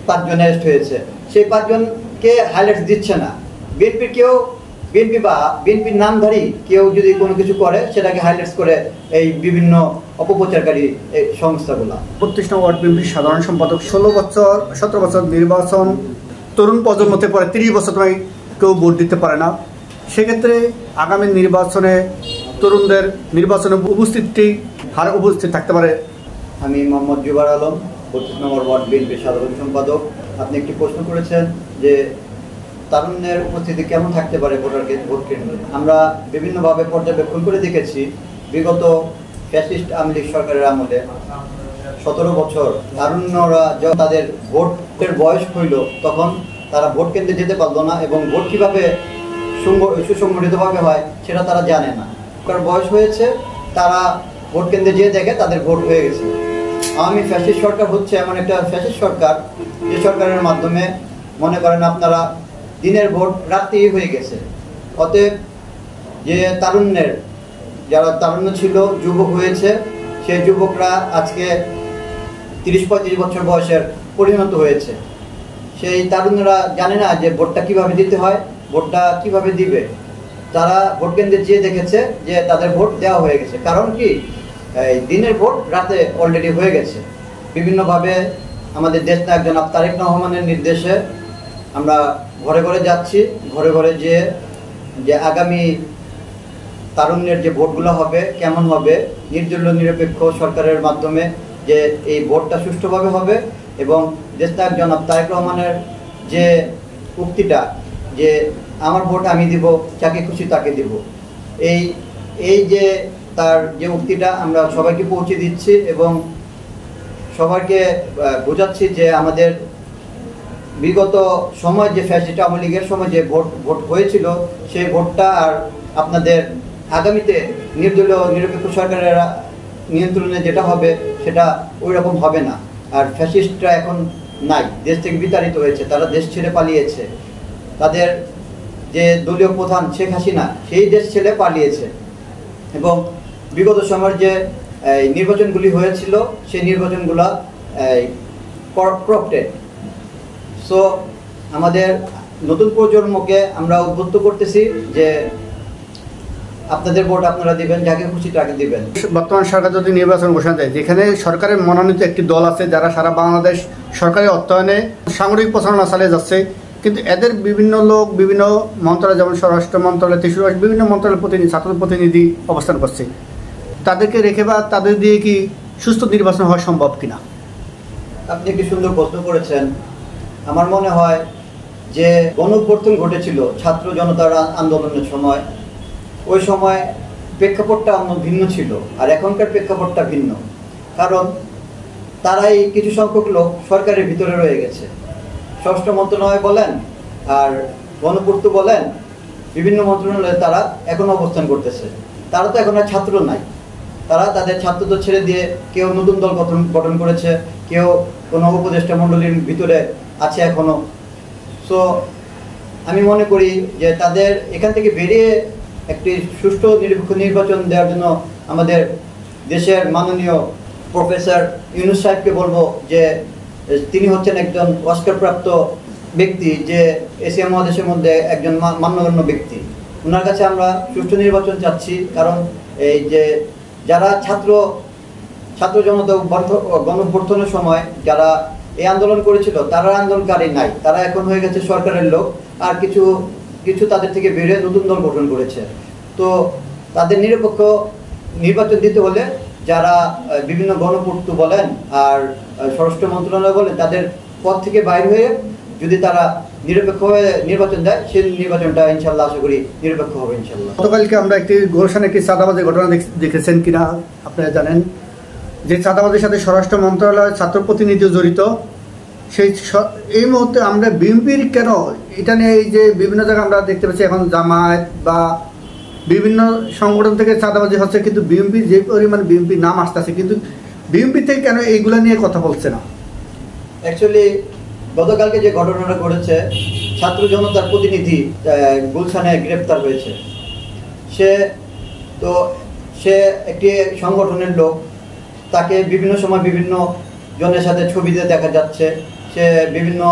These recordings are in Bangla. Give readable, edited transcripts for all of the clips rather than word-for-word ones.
5 জন অ্যারেস্ট হয়েছে, সেই 5 জনকে হাইলাইটস দিচ্ছে না। বিএনপির নামধারী কেউ যদি কোনো কিছু করে সেটাকে হাইলাইটস করে এই বিভিন্ন অপপ্রচারকারী এই সংস্থাগুলো। 32 নং ওয়ার্ড বিএনপির সাধারণ সম্পাদক, 17 বছর নির্বাচন, তরুণ প্রজন্মতে পরে 30 বছর তোমায় কেউ ভোট দিতে পারে না। সেক্ষেত্রে আগামী নির্বাচনে তরুণদের নির্বাচনে উপস্থিত থাকতে পারে। আমি মোহাম্মদ জুবার আলম, 32 নম্বর ওয়ার্ড বিএনপির সাধারণ সম্পাদক। আপনি একটি প্রশ্ন করেছেন যে তারুণ্যের উপস্থিতি কেমন থাকতে পারে ভোট কেন্দ্রে। আমরা বিভিন্নভাবে পর্যবেক্ষণ করে দেখেছি, বিগত ফ্যাসিস্ট আওয়ামী লীগ সরকারের আমলে 17 বছর তারুণ্যরা যখন তাদের ভোটের বয়স হইল তখন তারা ভোট কেন্দ্রে যেতে পারলো না, এবং ভোট কীভাবে সুসংগঠিতভাবে হয় সেটা তারা জানে না। কারণ বয়স হয়েছে, তারা ভোট কেন্দ্রে যেয়ে দেখে তাদের ভোট হয়ে গেছে। আওয়ামী ফ্যাসিস্ট সরকার হচ্ছে এমন একটা ফ্যাসিস্ট সরকার যে সরকারের মাধ্যমে মনে করেন আপনারা দিনের ভোট রাত্রেই হয়ে গেছে। অতএব যে যারা তারুণ্য ছিল, যুবক হয়েছে, সেই যুবকরা আজকে 30-35 বছর বয়সের পরিণত হয়েছে। সেই তারুণ্যরা জানে না যে ভোটটা কিভাবে দিতে হয়, ভোটটা কিভাবে দিবে। তারা ভোট কেন্দ্রে যেয়ে দেখেছে যে তাদের ভোট দেওয়া হয়ে গেছে। কারণ কি, এই দিনের ভোট রাতে অলরেডি হয়ে গেছে। বিভিন্নভাবে আমাদের দেশ নায়ক জনাব তারেক রহমানের নির্দেশে আমরা ঘরে ঘরে যাচ্ছি, ঘরে ঘরে যেয়ে যে আগামী তারুণ্যের যে ভোটগুলো হবে কেমন হবে, নির্দলীয় নিরপেক্ষ সরকারের মাধ্যমে যে এই ভোটটা সুষ্ঠুভাবে হবে, এবং দেশ নায়ক জনাব তারেক রহমানের যে উক্তিটা যে আমার ভোট আমি দিব, যাকে খুশি তাকে দিব, এই যে তার যে উক্তিটা আমরা সবাইকে পৌঁছে দিচ্ছি এবং সবাইকে বোঝাচ্ছি যে আমাদের বিগত সময় যে ফ্যাসিস্ট আওয়ামী লীগের সময় যে ভোট হয়েছিল সেই ভোটটা আর আপনাদের আগামীতে নির্দলীয় নিরপেক্ষ সরকারের নিয়ন্ত্রণে যেটা হবে সেটা ওই রকম হবে না। আর ফ্যাসিস্টরা এখন নাই, দেশ থেকে বিতাড়িত হয়েছে, তারা দেশ ছেড়ে পালিয়েছে। তাদের যে দলীয় প্রধান শেখ হাসিনা সেই দেশ ছেড়ে পালিয়েছে, এবং বিগত সময়ের যে নির্বাচনগুলি হয়েছিল সেই নির্বাচনগুলো করপ্টেড। সো আমাদের নতুন প্রজন্মকে আমরা উদ্বুদ্ধ করতেছি যে আপনাদের ভোট আপনারা দিবেন, যাকে খুশি তাকে দিবেন। বর্তমান সরকার যদি নির্বাচন ঘোষণা দেয়, যেখানে সরকারের মনোনীত একটি দল আছে যারা সারা বাংলাদেশ সরকারি অর্থায়নে সামরিক প্রচারণা চালিয়ে যাচ্ছে, কিন্তু এদের বিভিন্ন লোক বিভিন্ন মন্ত্রণালয়, যেমন স্বরাষ্ট্র মন্ত্রণালয়, বিভিন্ন মন্ত্রণালয়ের ছাত্র প্রতিনিধি অবস্থান করছে, তাদেরকে রেখে বা তাদের দিয়ে কি সুস্থ নির্বাচন হওয়া সম্ভব কিনা? আপনি একটি সুন্দর প্রশ্ন করেছেন। আমার মনে হয় যে গণঅভ্যুত্থান ঘটেছিল ছাত্র জনতার আন্দোলনের সময়, ওই সময় প্রেক্ষাপটটা অন্য ভিন্ন ছিল, আর এখনকার প্রেক্ষাপটটা ভিন্ন। কারণ তারাই কিছু সংখ্যক লোক সরকারের ভিতরে রয়ে গেছে। স্বরাষ্ট্র মন্ত্রণালয় বলেন আর গণপূর্ত বলেন, বিভিন্ন মন্ত্রণালয়ে তারা এখন অবস্থান করতেছে। তারা তো এখন আর ছাত্র নাই, তারা তাদের ছাত্রদের ছেড়ে দিয়ে কেউ নতুন দল গঠন করেছে, কেউ কোনো উপদেষ্টা মণ্ডলীর ভিতরে আছে এখনো। সো আমি মনে করি যে তাদের এখান থেকে বেরিয়ে একটি সুষ্ঠু নিরপেক্ষ নির্বাচন দেওয়ার জন্য আমাদের দেশের মাননীয় প্রফেসর ইউনূস সাহেবকে বলবো যে তিনি হচ্ছেন একজন অস্কারপ্রাপ্ত ব্যক্তি, যে এশিয়া মহাদেশের মধ্যে একজন মান্যগণ্য ব্যক্তি। ওনার কাছে আমরা সুষ্ঠু নির্বাচন চাচ্ছি। কারণ এই যে যারা ছাত্র জনতা গণঅভ্যুত্থানের সময় যারা এই আন্দোলন করেছিল তারা আন্দোলনকারী নাই, তারা এখন হয়ে গেছে সরকারের লোক, আর কিছু তাদের থেকে বেরিয়ে নতুন দল গঠন করেছে। তো তাদের নিরপেক্ষ নির্বাচন দিতে হলে যারা বিভিন্ন গণপূর্ত বলেন আর স্বরাষ্ট্র মন্ত্রণালয় বলেন, তাদের পদ থেকে বাইরে হয়ে যদি তারা নিরপেক্ষভাবে নির্বাচন দেয়, সেই নির্বাচনটা ইনশাল্লাহ আশা করি নিরপেক্ষ হবে ইনশাল্লাহ। গতকালকে আমরা একটি গুলশানে একটি চাঁদাবাজির ঘটনা দেখেছেন কিনা আপনারা জানেন, যে চাঁদাবাজির সাথে স্বরাষ্ট্র মন্ত্রণালয়ের ছাত্র প্রতিনিধিও জড়িত। এই মুহূর্তে আমরা বিএনপির কেন এটা নিয়ে, এই যে বিভিন্ন জায়গায় আমরা দেখতে পাচ্ছি এখন জামায়াত বা বিভিন্ন সংগঠন থেকে চাঁদাবাজি হচ্ছে, কিন্তু বিএনপির যে পরিমাণ বিএনপির নাম আসতেছে, কিন্তু বিএনপি থেকে কেন এইগুলো নিয়ে কথা বলছে না? অ্যাকচুয়ালি গতকালকে যে ঘটনাটা ঘটেছে, ছাত্র জনতার প্রতিনিধি গুলশানে গ্রেপ্তার হয়েছে। সে একটি সংগঠনের লোক, তাকে বিভিন্ন সময় বিভিন্ন জনের সাথে ছবিতে দেখা যাচ্ছে। সে বিভিন্ন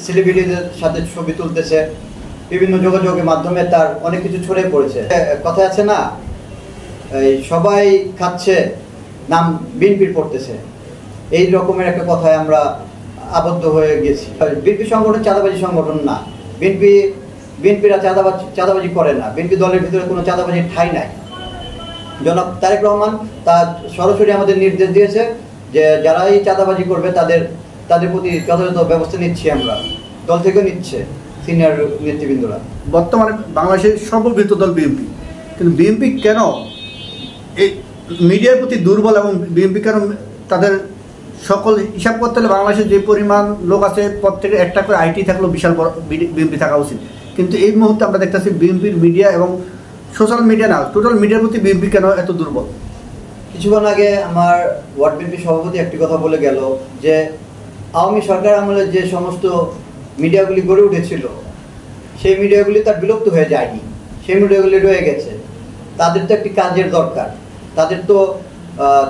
সেলিব্রিটিদের সাথে ছবি তুলতেছে, বিভিন্ন যোগাযোগের মাধ্যমে তার অনেক কিছু ছড়িয়ে পড়েছে। কথা আছে না, এই সবাই খাচ্ছে নাম বিএনপির পড়তেছে, এই রকমের একটা কথায় আমরা আবদ্ধ হয়ে গেছি। বিএনপি সংগঠন চাঁদাবাজি সংগঠন না, বিএনপিরা চাঁদাবাজি করে না, বিএনপি দলের ভিতরে কোনো চাঁদাবাজির ঠাঁই নাই। জনাব তারেক রহমান তার সরাসরি আমাদের নির্দেশ দিয়েছে যে যারাই চাঁদাবাজি করবে তাদের প্রতি যথাযথ ব্যবস্থা নিচ্ছি আমরা, দল থেকেও নিচ্ছে সিনিয়র নেতৃবৃন্দরা। বর্তমানে বাংলাদেশের সর্ববৃহৎ দল বিএনপি, কিন্তু বিএনপি কেন এই মিডিয়ার প্রতি দুর্বল এবং বিএনপি কেন তাদের সকল হিসাব করতে হলে বাংলাদেশের যে পরিমাণ লোক আছে প্রত্যেকের একটা করে আইটি থাকলেও বিশাল বড় বিএনপি থাকা উচিত, কিন্তু এই মুহূর্তে আমরা দেখতেছি বিএনপির মিডিয়া এবং সোশ্যাল মিডিয়া না টোটাল মিডিয়ার প্রতি বিএনপি কেন এত দুর্বল। কিছুক্ষণ আগে আমার ওয়ার্ড বিএনপি সভাপতি একটি কথা বলে গেল যে আওয়ামী সরকার আমলে যে সমস্ত মিডিয়াগুলি গড়ে উঠেছিল সেই মিডিয়াগুলি তার বিলুপ্ত হয়ে যায়নি, সেই মিডিয়াগুলি রয়ে গেছে। তাদের তো একটি কাজের দরকার,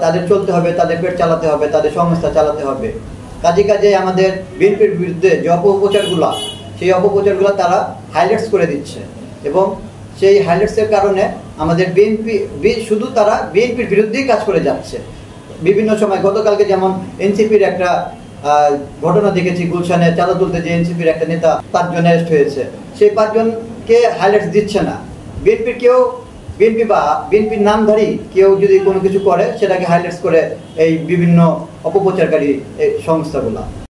তাদের চলতে হবে, তাদের পেট চালাতে হবে, তাদের সংস্থা চালাতে হবে। কাজে আমাদের বিএনপির বিরুদ্ধে যে অপপ্রচারগুলো, সেই অপপ্রচারগুলো তারা হাইলাইটস করে দিচ্ছে এবং সেই হাইলাইটসের কারণে আমাদের শুধু তারা বিএনপির বিরুদ্ধেই কাজ করে যাচ্ছে। বিভিন্ন সময় গতকালকে যেমন এনসিপির একটা ঘটনা দেখেছি, গুলশানে চাঁদা তুলতে যে এনসিপির একটা নেতা 5 জন অ্যারেস্ট হয়েছে, সেই 5 জনকে হাইলাইটস দিচ্ছে না। বিএনপির নামধারী কেউ যদি কোনো কিছু করে সেটাকে হাইলাইটস করে এই বিভিন্ন অপপ্রচারকারী এই সংস্থাগুলা।